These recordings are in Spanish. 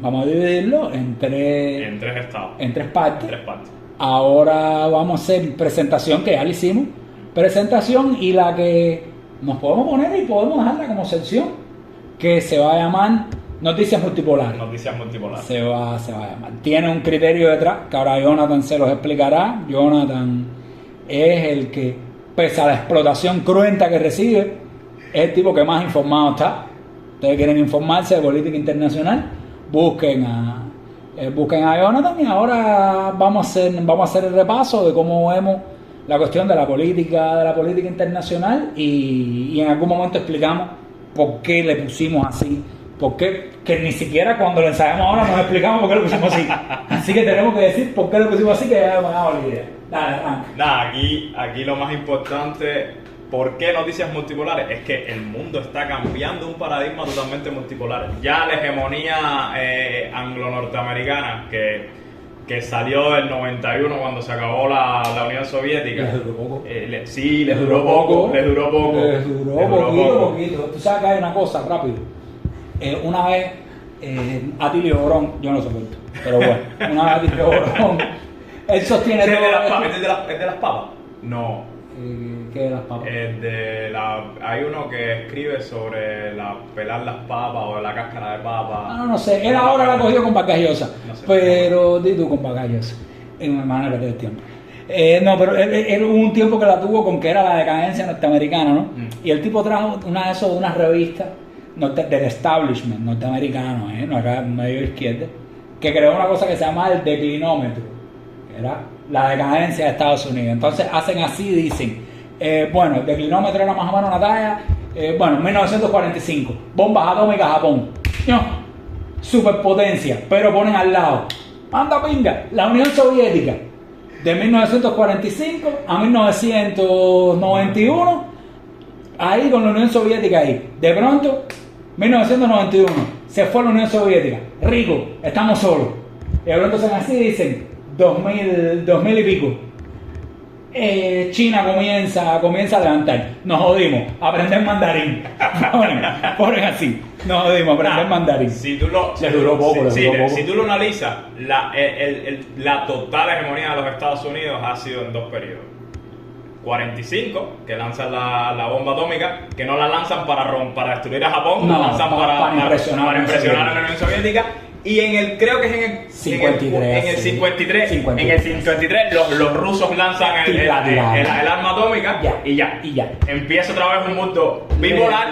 vamos a dividirlo en tres estados. en tres partes. En tres partes. Ahora vamos a hacer presentación, que ya la hicimos. Presentación y la que nos podemos poner y podemos dejarla como sección, que se va a llamar Noticias Multipolares. Noticias multipolares. Se va a llamar. Tiene un criterio detrás, que ahora Jonathan se los explicará. Jonathan es el que, pese a la explotación cruenta que recibe, es el tipo que más informado está. Ustedes quieren informarse de política internacional, busquen a Jonathan, y ahora vamos a hacer el repaso de cómo vemos la cuestión de la política internacional, y en algún momento explicamos por qué le pusimos así, por qué, que ni siquiera cuando lo ensayamos ahora nos explicamos por qué lo pusimos así. Así que tenemos que decir por qué lo pusimos así, que ya me ha dado la idea. Dale, arranca. Nada, aquí lo más importante, ¿por qué noticias multipolares? Es que el mundo está cambiando un paradigma totalmente multipolar. Ya la hegemonía anglo-norteamericana que salió del 91 cuando se acabó la Unión Soviética. Les duró poco. Sí, les duró poco. Les duró poquito. Tú sabes que hay una cosa, rápido. Una vez, Atilio Borón, yo no lo soporto, pero bueno, una vez Atilio Borón, él sostiene ¿Es de todo. ¿Es de las papas? No. ¿Qué de las papas? Hay uno que escribe sobre pelar las papas o la cáscara de papa. No sé, él ahora la ha cogido con Vargas Llosa, No sé. pero di tú con Vargas Llosa, en una manera de tiempo. No, pero él hubo un tiempo que la tuvo con que era la decadencia norteamericana, ¿no? Y el tipo trajo una revista del establishment norteamericano, no acá medio izquierda, que creó una cosa que se llama el declinómetro, que era la decadencia de Estados Unidos. Entonces hacen así, dicen, bueno, el declinómetro era más o menos una talla, 1945, bombas atómicas Japón, no, superpotencia, pero ponen al lado, anda pinga, la Unión Soviética, de 1945 a 1991, ahí con la Unión Soviética ahí, de pronto, 1991, se fue la Unión Soviética, rico, estamos solos, y de pronto son así, dicen, 2000 y pico, China comienza a levantar, nos jodimos, aprender mandarín, ponen así, nos jodimos, aprender mandarín. Si tú lo, Les duró poco. Si tú lo analizas, la total hegemonía de los Estados Unidos ha sido en dos periodos. 45, que lanzan la bomba atómica, que no la lanzan para destruir a Japón, No, la lanzan para impresionar a la Unión Soviética. Y creo que es en el 53, los rusos lanzan el arma atómica, y ya. Empieza otra vez un mundo bipolar.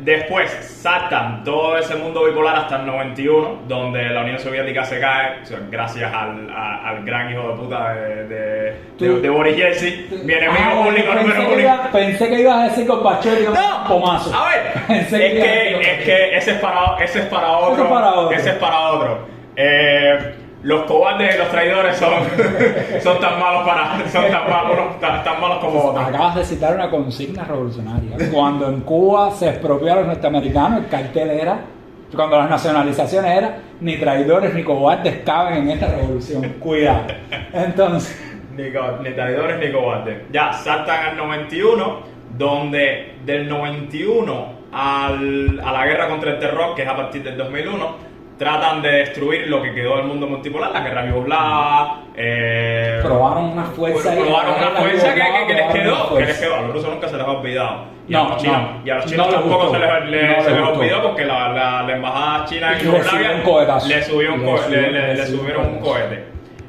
Después saltan todo ese mundo bipolar hasta el 91, donde la Unión Soviética se cae, gracias al gran hijo de puta de Boris Yeltsin, mi enemigo público número uno. Pensé que ibas a decir con Bachelet, No, pomazo. a ver, es que ese es para otro. Los cobardes y los traidores son tan malos tan malos como otros. Acabas de citar una consigna revolucionaria. Cuando en Cuba se expropió a los norteamericanos, el cartel era, cuando las nacionalizaciones eran, ni traidores ni cobardes caben en esta revolución. Cuidado. Entonces, ni traidores ni cobardes. Ya saltan al 91, donde del 91 a la guerra contra el terror, que es a partir del 2001, tratan de destruir lo que quedó del mundo multipolar, la guerra yugoslava. Probaron una fuerza que les quedó. A los rusos nunca se les ha olvidado. Y a los chinos tampoco se les olvidó, porque la embajada china en Yugoslavia le subieron un cohete.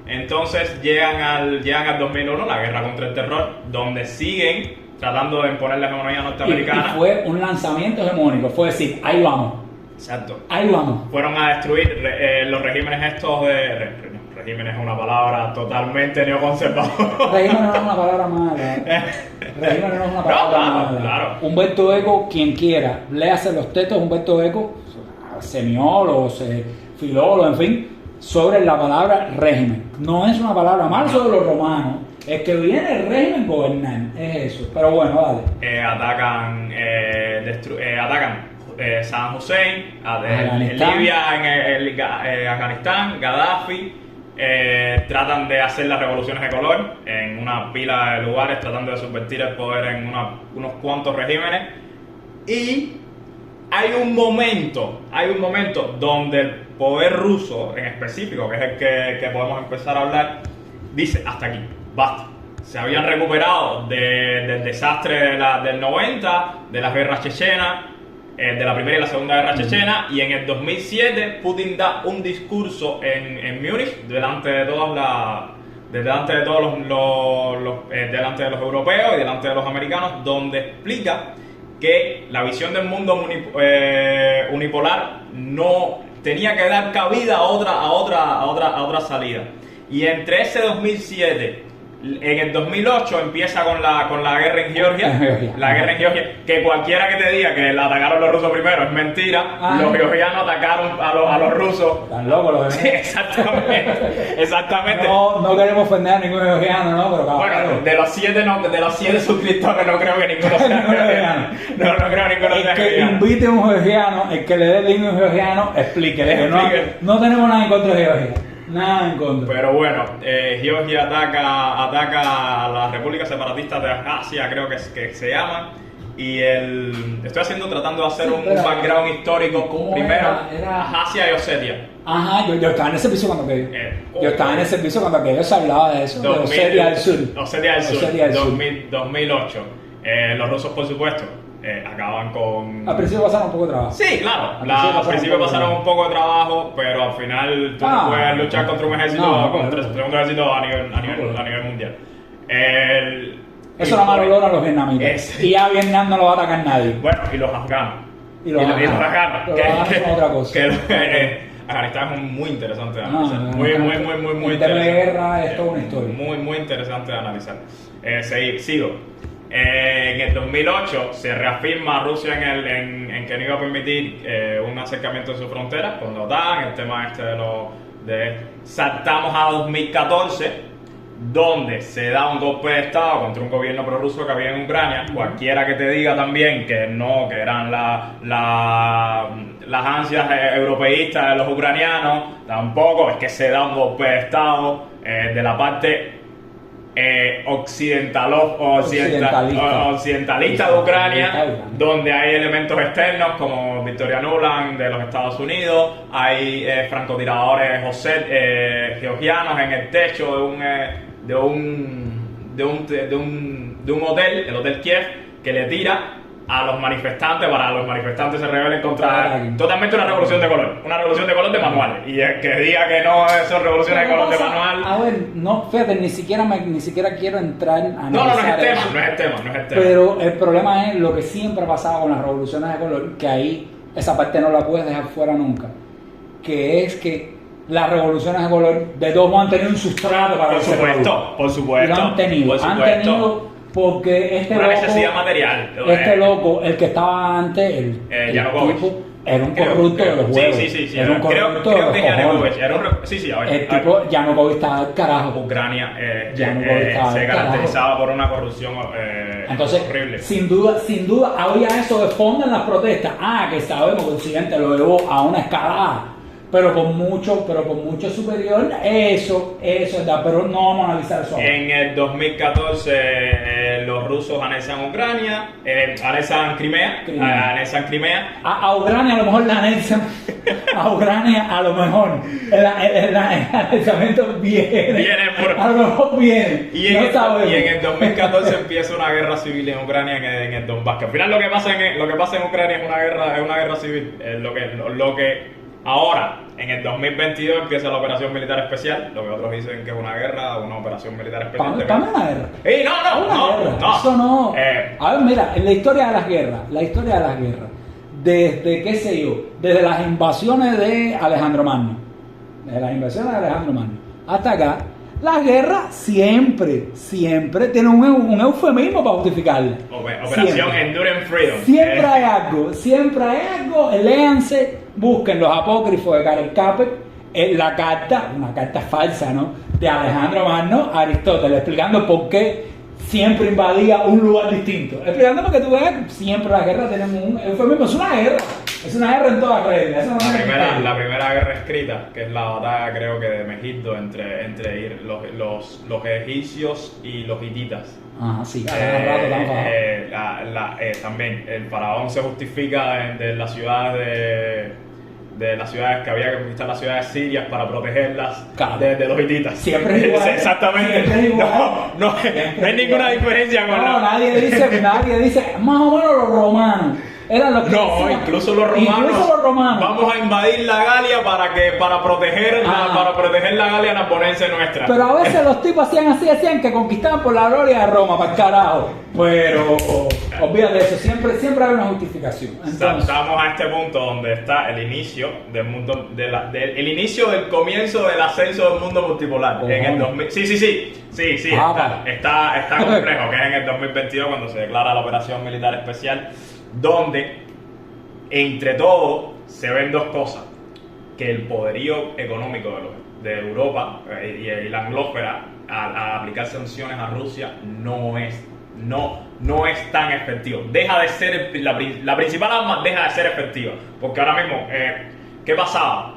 Entonces llegan al 2001, la guerra contra el terror, donde siguen tratando de imponer la hegemonía norteamericana. Y fue un lanzamiento hegemónico, fue decir, ahí vamos. Exacto. Ahí vamos. Fueron a destruir los regímenes estos regímenes es una palabra totalmente neoconservadora. Régimen no es una palabra mala. Régimen no es una palabra mala. Claro. Humberto Eco, quien quiera, léase los textos de Humberto Eco, semiólogo, filólogo, en fin, sobre la palabra régimen. No es una palabra mala sobre los romanos. Es que viene el régimen gobernar. Es eso. Pero bueno, dale. Atacan Saddam Hussein, Libia, en Afganistán, Gaddafi, tratan de hacer las revoluciones de color en una pila de lugares, tratando de subvertir el poder en unos cuantos regímenes. Y hay un momento donde el poder ruso en específico, que es el que podemos empezar a hablar, dice, hasta aquí, basta. Se habían recuperado del desastre del 90, de las guerras chechenas, de la primera y la segunda guerra chechena, y en el 2007 Putin da un discurso en Múnich delante de todos delante de los europeos y delante de los americanos, donde explica que la visión del mundo unipolar no tenía que dar cabida a otra salida. Y entre ese 2007, en el 2008 empieza con la guerra en Georgia. La guerra en Georgia, que cualquiera que te diga que la atacaron los rusos primero es mentira. Los georgianos atacaron a los rusos. Están locos los georgianos. Sí, exactamente. No queremos ofender a ningún georgiano, ¿no? Pero bueno, de los 7 suscriptores no creo que ninguno sea georgiano. No creo que ninguno sea georgiano. El que invite a un georgiano, el que le dé el himno a un georgiano, explíquele. No tenemos nada en contra de Georgia. Nada en contra. Pero bueno, Georgia ataca a las repúblicas separatistas de Abjasia, creo que se llaman. Y estoy tratando de hacer un background histórico. Primero, Abjasia y Osetia. Ajá, yo estaba en ese piso cuando aquello se hablaba de eso. 2000, de Osetia del Sur. Osetia del Sur, 2008. Los rusos, por supuesto, acaban con... Al principio pasaron un poco de trabajo. Sí, claro. Al principio pasaron un poco de trabajo, pero al final tú no puedes luchar contra un ejército, contra un ejército a nivel mundial. Eso lo malo logran los vietnamitas. Y ya Vietnam no lo va a atacar nadie. Bueno, y los afganos. Y los afganos. Los afganos son otra cosa. Afganistán es muy interesante de analizar. Muy interesante. El tema de guerra es toda una historia. Muy interesante de analizar. Sigo. En el 2008 se reafirma Rusia en que no iba a permitir un acercamiento en su frontera con la OTAN, el tema saltamos a 2014, donde se da un golpe de estado contra un gobierno prorruso que había en Ucrania. Cualquiera que te diga también que eran las ansias europeístas de los ucranianos, tampoco, es que se da un golpe de estado de la parte occidentalista de Ucrania, donde hay elementos externos como Victoria Nuland de los Estados Unidos, hay francotiradores georgianos en el techo de un hotel, el Hotel Kiev, que le tira a los manifestantes para que los manifestantes se rebelen contra totalmente una revolución de color de manual, y el que diga que no son revoluciones de color de manual. A ver, no, fíjate, ni siquiera quiero entrar a no es el tema. Pero el problema es lo que siempre ha pasado con las revoluciones de color, que ahí esa parte no la puedes dejar fuera nunca, que es que las revoluciones de color de todos modos han tenido un sustrato para por supuesto, lo han tenido porque una necesidad material. Loco, el que estaba antes, el tipo, era un corrupto de los huevos. Sí. Era un corrupto de los cojones. El tipo Yanukovych estaba al carajo. Ucrania se caracterizaba por una corrupción entonces, horrible. Sin duda había eso de fondo en las protestas. Que sabemos que el Occidente lo llevó a una escalada, pero por mucho superior. Eso es verdad, pero no vamos a analizar eso ahora. En el 2014 los rusos anexan Ucrania, anexan Crimea. A Ucrania a lo mejor la anexan. A Ucrania a lo mejor el anexamiento viene. A lo mejor viene. Y en el 2014 empieza una guerra civil en Ucrania, en el Donbass. Que al final lo que pasa en Ucrania es una guerra civil. Lo que ahora, en el 2022 empieza la operación militar especial, lo que otros dicen que es una guerra, una operación militar especial. ¿Para una guerra? No. Eso no. A ver, mira, en la historia de las guerras, desde, qué sé yo, desde las invasiones de Alejandro Magno, hasta acá, las guerras siempre tienen un eufemismo para justificarlas. Operación Enduring Freedom. Siempre hay algo, léanse, busquen los apócrifos de Karel Capek, una carta falsa, ¿no?, de Alejandro Magno a Aristóteles, explicando por qué siempre invadía un lugar distinto. Explicando porque tú veas que siempre las guerras tienen un eufemismo, es una guerra. Es una guerra en todas reglas. La primera guerra escrita, que es la batalla, creo que de Megiddo entre los egipcios y los hititas. Ajá, sí, también el faraón se justifica de las ciudades que había que conquistar, las ciudades sirias para protegerlas de los hititas. Siempre es igual. Exactamente. Siempre es igual. No hay ninguna diferencia con nadie dice, más o menos los romanos. Eran los que incluso los romanos. Vamos a invadir la Galia para proteger la Galia naponense nuestra. Pero a veces los tipos hacían que conquistaban por la gloria de Roma, para el carajo. Pero olvídate de eso, siempre hay una justificación. Entonces, estamos a este punto donde está el inicio del mundo, el inicio del comienzo del ascenso del mundo multipolar. En el 2000. Sí, está complejo, que es en el 2022 cuando se declara la operación militar especial, donde entre todos se ven dos cosas: que el poderío económico de Europa y la anglósfera al aplicar sanciones a Rusia no es tan efectivo. Deja de ser la principal arma, deja de ser efectiva, porque ahora mismo ¿qué pasaba?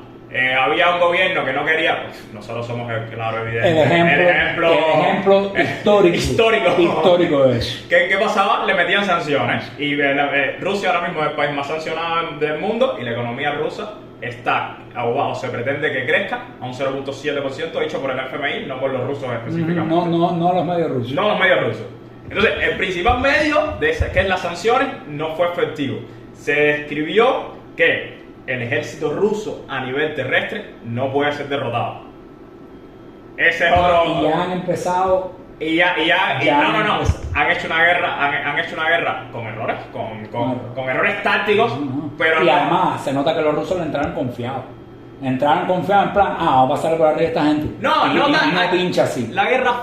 Había un gobierno que no quería, pues nosotros somos el claro evidente. El ejemplo histórico de eso. ¿Qué pasaba? Le metían sanciones. Y Rusia ahora mismo es el país más sancionado del mundo y la economía rusa está o se pretende que crezca a un 0.7%, dicho por el FMI, no por los rusos específicamente. No los medios rusos. No los medios rusos. Entonces, el principal medio que es las sanciones no fue efectivo. Se describió que el ejército ruso a nivel terrestre no puede ser derrotado. Ese es otro. Y ya han empezado. Han hecho una guerra con errores, con errores tácticos, pero y además se nota que los rusos le entraron confiados. En plan, vamos a pasar por arriba de esta gente. No pincha así. La guerra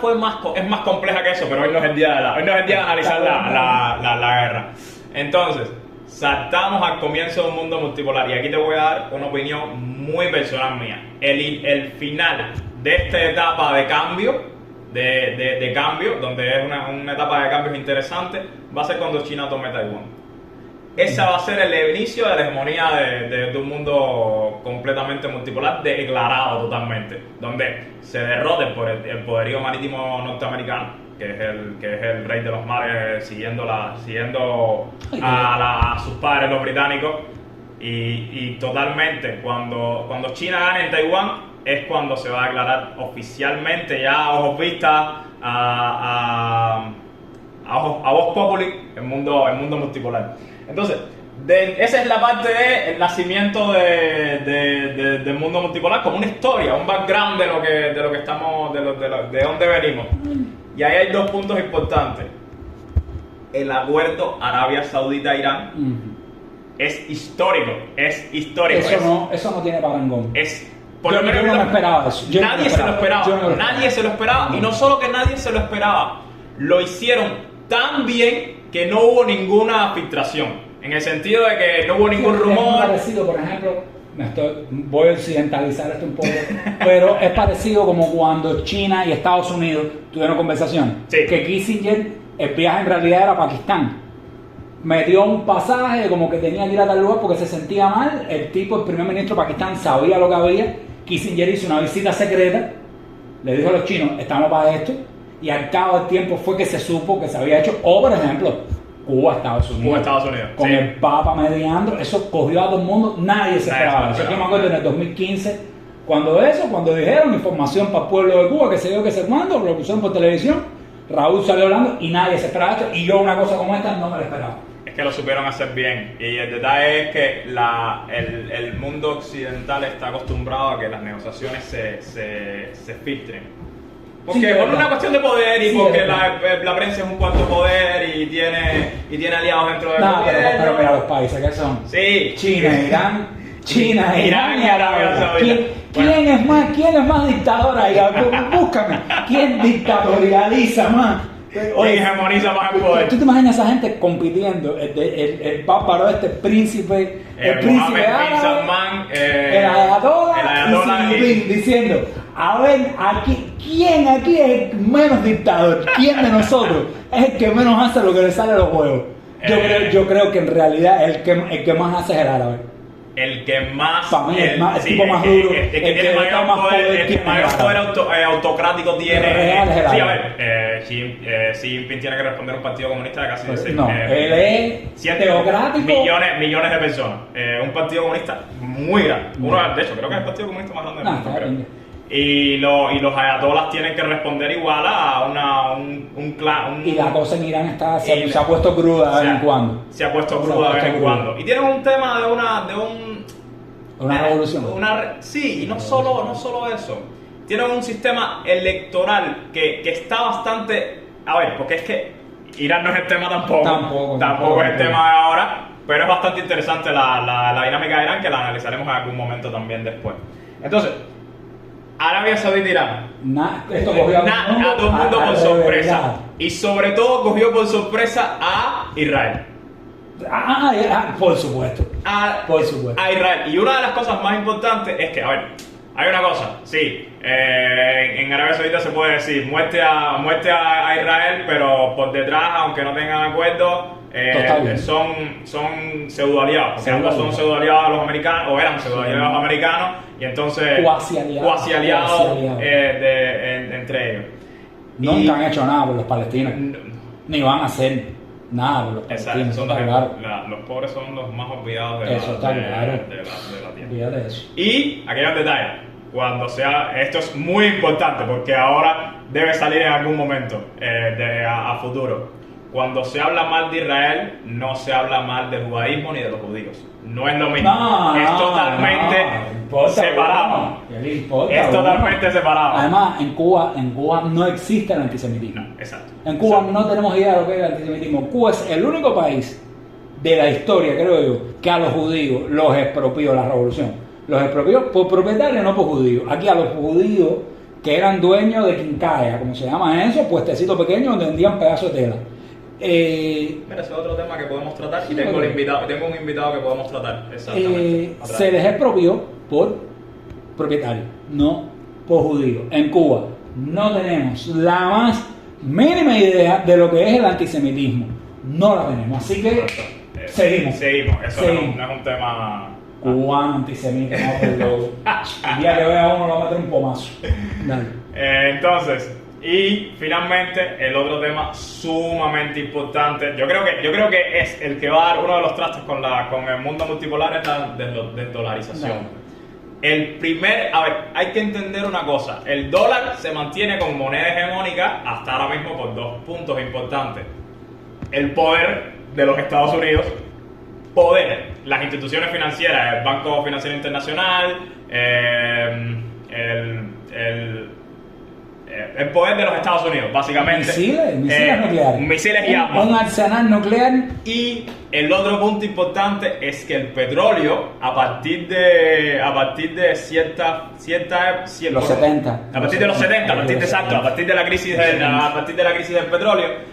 es más compleja que eso, pero hoy no es el día de analizar la guerra. Entonces, saltamos al comienzo de un mundo multipolar y aquí te voy a dar una opinión muy personal mía. El final de esta etapa de cambio, de cambio, donde es una etapa de cambios interesante, va a ser cuando China tome Taiwán. Esa va a ser el inicio de la hegemonía de un mundo completamente multipolar, declarado totalmente, donde se derrote por el poderío marítimo norteamericano, que es el rey de los mares, siguiendo a sus padres los británicos, y totalmente cuando China gane en Taiwán es cuando se va a declarar oficialmente, ya a ojos vistas, a voz populi, el mundo multipolar. Entonces, esa es la parte del nacimiento del mundo multipolar, como una historia, un background de lo que estamos, de dónde venimos. Y ahí hay dos puntos importantes. El acuerdo Arabia Saudita-Irán es histórico. Eso no tiene parangón. Por lo menos yo no me esperaba eso. Nadie se lo esperaba. Y no solo que nadie se lo esperaba, lo hicieron tan bien que no hubo ninguna filtración. En el sentido de que no hubo ningún rumor. Es parecido, por ejemplo, voy a occidentalizar esto un poco, pero es parecido como cuando China y Estados Unidos tuvieron conversaciones. Sí. Que Kissinger, el viaje en realidad era Pakistán. Metió un pasaje como que tenía que ir a tal lugar porque se sentía mal. El primer ministro de Pakistán, sabía lo que había. Kissinger hizo una visita secreta, le dijo a los chinos, estamos para esto. Y al cabo del tiempo fue que se supo que se había hecho. O, por ejemplo, Cuba, Estados Unidos. Con sí. El Papa mediando. Eso cogió a todo el mundo. Nadie se esperaba. Yo me acuerdo en el 2015, cuando dijeron información para el pueblo de Cuba, que se dio que se manda, lo pusieron por televisión. Raúl salió hablando y nadie se esperaba esto. Y yo una cosa como esta no me la esperaba. Es que lo supieron hacer bien. Y el detalle es que el mundo occidental está acostumbrado a que las negociaciones se filtren. Porque por una cuestión de poder y porque la prensa es un cuarto poder y tiene aliados dentro del gobierno. Pero mira los países que son. Sí. China, Irán y Arabia Saudita. ¿Quién es más dictador ahí? Búscame. ¿Quién dictatorializa más? ¿Quién hegemoniza más el poder? ¿Tú te imaginas a esa gente compitiendo? El bárbaro príncipe Bin Salman, el ayatollah diciendo, a ver, ¿quién aquí es el menos dictador? ¿Quién de nosotros es el que menos hace lo que le sale a los huevos? Yo creo que en realidad el que más hace es el árabe. el que más... Para mí, el tipo más duro, el que tiene mayor poder autocrático tiene... Sí, a ver, Xi Jinping tiene que responder a un partido comunista de casi... No, él es teocrático. Millones de personas. Un partido comunista muy grande. De hecho, creo que es el partido comunista más grande del mundo, creo. Y los ayatolas tienen que responder igual a un clan. Y la cosa en Irán se ha puesto cruda de vez en cuando. Se ha puesto cruda de vez en cuando. Y tienen un tema de una revolución. Sí, y no solo eso. Tienen un sistema electoral que está bastante... A ver, porque es que Irán no es el tema tampoco es el tema de ahora, pero es bastante interesante la dinámica de Irán, que la analizaremos en algún momento también después. Entonces, Arabia Saudita, Irán. Esto cogió a todo el mundo por sorpresa. Y sobre todo cogió por sorpresa a Israel. Por supuesto. A Israel. Y una de las cosas más importantes es que, a ver, hay una cosa, sí, en Arabia Saudita se puede decir muerte a Israel, pero por detrás, aunque no tengan acuerdo, son pseudo aliados, porque ambos son pseudo aliados a los americanos, o eran pseudo aliados a los americanos, y entonces cuasi aliados entre ellos. Nunca han hecho nada por los palestinos, ni van a hacer nada por los palestinos. Los pobres son los más olvidados de la tierra. De eso. Y aquí hay un detalle. Esto es muy importante porque ahora debe salir en algún momento a futuro. Cuando se habla mal de Israel, no se habla mal del judaísmo ni de los judíos. No es lo mismo. Es totalmente separado. Es totalmente separado. Además, en Cuba no existe el antisemitismo. No, exacto. En Cuba no tenemos idea de lo que es el antisemitismo. Cuba es el único país de la historia, creo yo, que a los judíos los expropió la revolución. Los expropió por propietarios, no por judíos. Aquí a los judíos que eran dueños de quincalla, como se llama eso, puestecitos pequeños donde vendían pedazos de tela. Mira, ese es otro tema que podemos tratar y tengo un invitado que podemos tratar. Exactamente. Se les expropió por propietarios, no por judíos. En Cuba no tenemos la más mínima idea de lo que es el antisemitismo. No la tenemos, así que seguimos. Eso no es un tema cubano antisemita. El día que vea a uno lo va a meter un pomazo. Dale. Entonces, y finalmente el otro tema sumamente importante, yo creo que es el que va a dar uno de los trastos con el mundo multipolar, es la desdolarización. A ver, hay que entender una cosa, el dólar se mantiene como moneda hegemónica hasta ahora mismo por dos puntos importantes. El poder de los Estados Unidos, las instituciones financieras, el Banco Financiero Internacional, el poder de los Estados Unidos, básicamente. Misiles nucleares. Misiles y armas. Un arsenal nuclear. Y el otro punto importante es que el petróleo, a partir de los 70. A partir de los 70, a partir de la crisis del petróleo,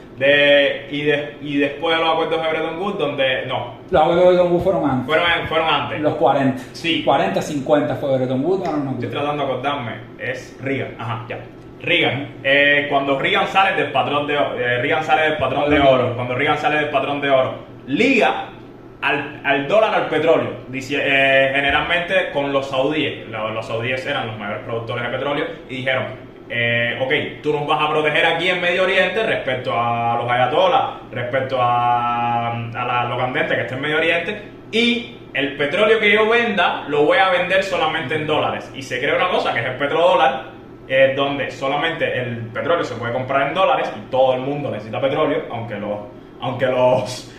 y después de los acuerdos de Bretton Woods, donde los acuerdos de Bretton Woods fueron antes. Fueron antes. Los 40. Sí. 40, 50 fue Bretton Woods. Estoy tratando de acordarme. Es Reagan. Ajá, ya. Reagan. Cuando Reagan sale del patrón de oro. Cuando Reagan sale del patrón de oro, liga al dólar al petróleo. Generalmente con los saudíes. Los saudíes eran los mayores productores de petróleo y dijeron: ok, tú nos vas a proteger aquí en Medio Oriente respecto a los ayatolas, respecto a lo candente que está en Medio Oriente, y el petróleo que yo venda lo voy a vender solamente en dólares. Y se crea una cosa que es el petrodólar, donde solamente el petróleo se puede comprar en dólares y todo el mundo necesita petróleo, aunque los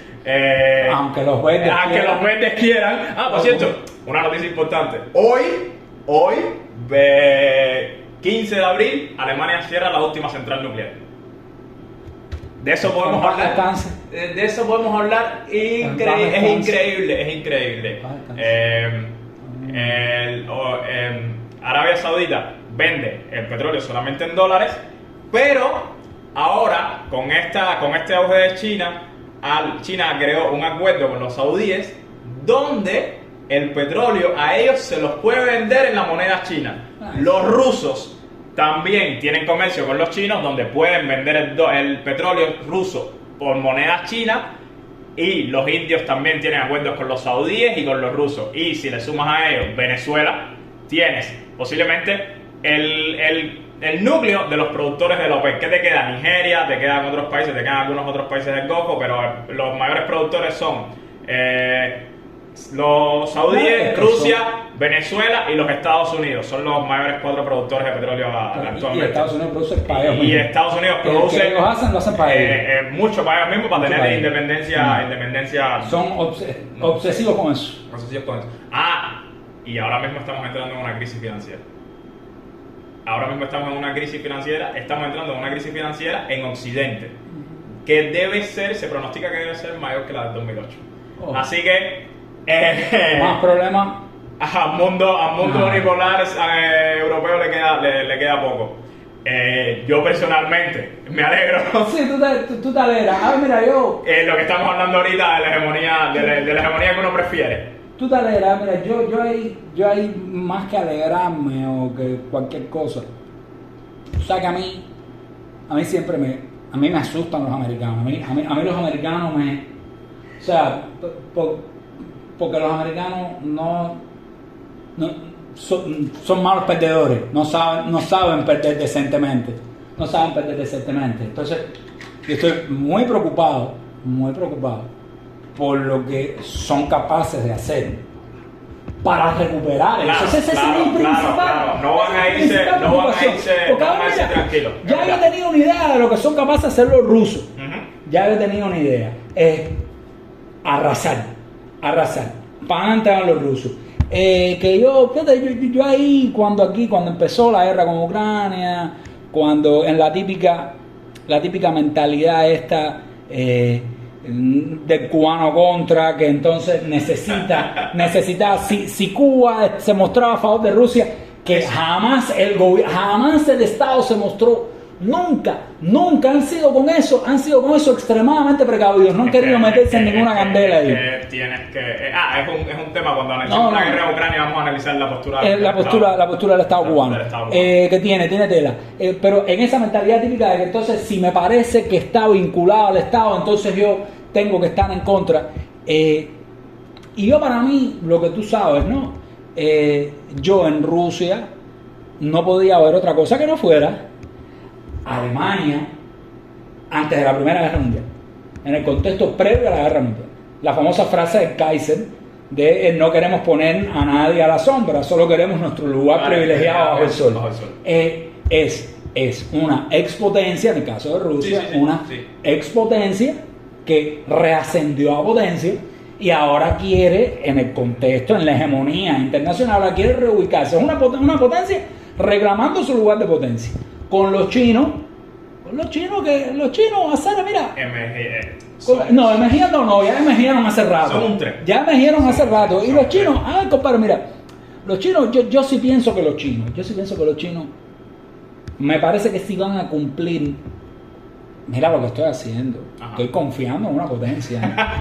verdes quieran. Por cierto, una noticia importante. Hoy, 15 de abril, Alemania cierra la última central nuclear. De eso podemos hablar. Es increíble. Arabia Saudita vende el petróleo solamente en dólares, pero ahora con este auge de China creó un acuerdo con los saudíes donde el petróleo a ellos se los puede vender en la moneda china. Los rusos también tienen comercio con los chinos donde pueden vender el petróleo ruso por moneda china, Y los indios también tienen acuerdos con los saudíes y con los rusos. Y si le sumas a ellos Venezuela, tienes posiblemente el núcleo de los productores de la OPEC. ¿Qué te queda? Nigeria, te quedan otros países, te quedan algunos otros países del Golfo, pero los mayores productores son los saudíes, Rusia, Venezuela y los Estados Unidos. Son los mayores 4 productores de petróleo actualmente. Y Estados Unidos produce para ellos mismos. Y Estados Unidos produce... Que lo hacen para ellos. Mucho para ellos mismos, para mucho tener para independencia. Son obsesivos con eso. Obsesivos con eso. Y ahora mismo estamos entrando en una crisis financiera. Estamos entrando en una crisis financiera en Occidente, que debe ser, se pronostica que debe ser mayor que la del 2008. Así que más problemas al mundo unipolar europeo le queda poco. Yo personalmente me alegro. Sí, tú te alegras. Mira, yo lo que estamos hablando ahorita de la hegemonía que uno prefiere. Tú te alegras. Mira, yo hay más que alegrarme o que cualquier cosa. O sea que a mí siempre a mí me asustan los americanos. A mí los americanos o sea, porque los americanos no son malos perdedores, no saben perder decentemente. Entonces, yo estoy muy preocupado por lo que son capaces de hacer para recuperar. Ese es el principal. Claro. No van a irse tranquilos. Ya yo he tenido una idea de lo que son capaces de hacer los rusos. Ya he tenido una idea. Es arrasar. Para adelante van los rusos. Que yo ahí, cuando empezó la guerra con Ucrania, cuando en la típica mentalidad esta del cubano contra, que entonces necesita si Cuba se mostraba a favor de Rusia, que jamás el Estado se mostró. Nunca han sido con eso extremadamente precavidos, no han querido meterse en ninguna candela ahí. Es un tema cuando analizamos la guerra de Ucrania, vamos a analizar la postura la postura del Estado cubano, que tiene tela, pero en esa mentalidad típica de que entonces si me parece que está vinculado al Estado, entonces yo tengo que estar en contra, y yo, para mí, lo que tú sabes, ¿no? Yo en Rusia no podía ver otra cosa que no fuera Alemania antes de la Primera Guerra Mundial, en el contexto previo a la Guerra Mundial. La famosa frase del Kaiser de no queremos poner a nadie a la sombra, solo queremos nuestro lugar privilegiado bajo el sol. Es una expotencia, en el caso de Rusia, expotencia que reascendió a potencia y ahora quiere, en el contexto, en la hegemonía internacional, ahora quiere reubicarse. Es una potencia reclamando su lugar de potencia. Con los chinos, hacer, mira. Ya emergieron hace rato. Son un tren. Ya emergieron hace rato. Y los chinos, compadre, mira, los chinos, yo sí pienso que los chinos, me parece que sí van a cumplir. Mira lo que estoy haciendo. Ajá. Estoy confiando en una potencia.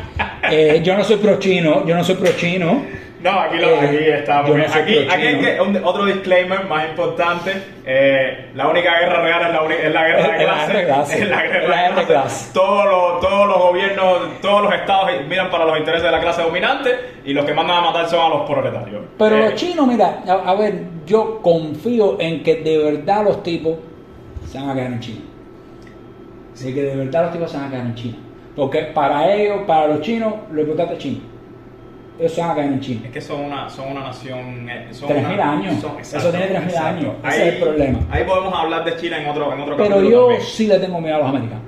Yo no soy pro chino. No, aquí estamos. Aquí hay que otro disclaimer más importante. La única guerra real es la guerra de clase. Es la guerra de clase. Todos los gobiernos, todos los estados miran para los intereses de la clase dominante y los que mandan a matar son a los proletarios. Pero los chinos, mira, a ver, yo confío en que de verdad los tipos se van a quedar en China. Así que de verdad los tipos se van a quedar en China. Porque para ellos, para los chinos, lo importante es China. Ellos se van a caer en China. Es que son una nación... 3.000 años. Eso tiene 3.000 años. Ese es el problema. Ahí podemos hablar de China en otro capítulo. Pero yo también sí le tengo miedo a los americanos.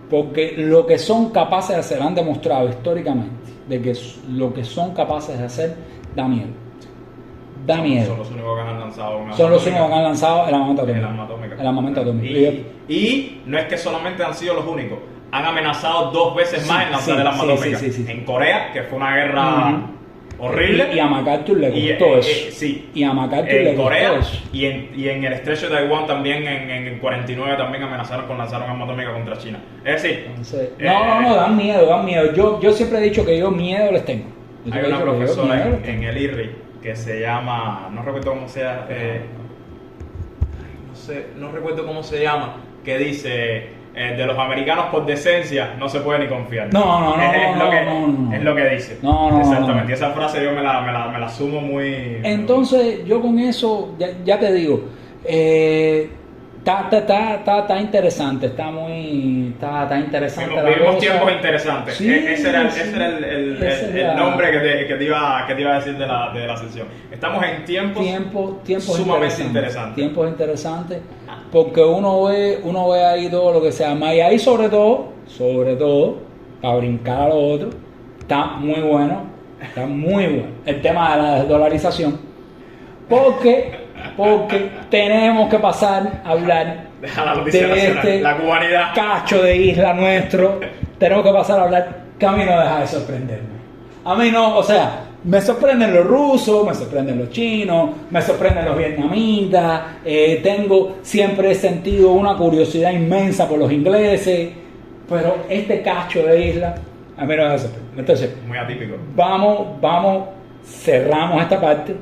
Porque lo que son capaces de hacer, han demostrado históricamente, de que lo que son capaces de hacer, da miedo. Son los únicos que han lanzado el armamento atómico. Y no es que solamente han sido los únicos. Han amenazado 2 veces más en lanzar el arma atómica. En Corea, que fue una guerra horrible. Y a MacArthur le costó eso. Y a MacArthur le costó eso. Y en el estrecho de Taiwán también, en el 49, también amenazaron con lanzar un arma atómica contra China. Es decir... No, dan miedo. Yo siempre he dicho que yo miedo les tengo. Hay una profesora en el IRRI que se llama... No recuerdo cómo se llama. Que dice... de los americanos por decencia no se puede ni confiar. No. Es lo que dice. No. Exactamente. Y esa frase yo me la sumo muy... Entonces, yo con eso, ya te digo, está interesante, está interesante. Vivimos tiempos interesantes. Sí, ese era el nombre que te iba a decir de la sesión. Estamos en tiempos sumamente interesantes. Tiempos interesantes, porque uno ve ahí todo lo que se llama, y ahí sobre todo, para brincar a lo otro, está muy bueno el tema de la desdolarización, porque tenemos que pasar a hablar de la cubanidad, cacho de isla nuestro. Tenemos que pasar a hablar, que a mí no deja de sorprenderme. A mí no, o sea, me sorprenden los rusos, me sorprenden los chinos, me sorprenden los vietnamitas, siempre he sentido una curiosidad inmensa por los ingleses, pero este cacho de isla a mí no me sorprende. Entonces, muy atípico. Vamos, cerramos esta parte.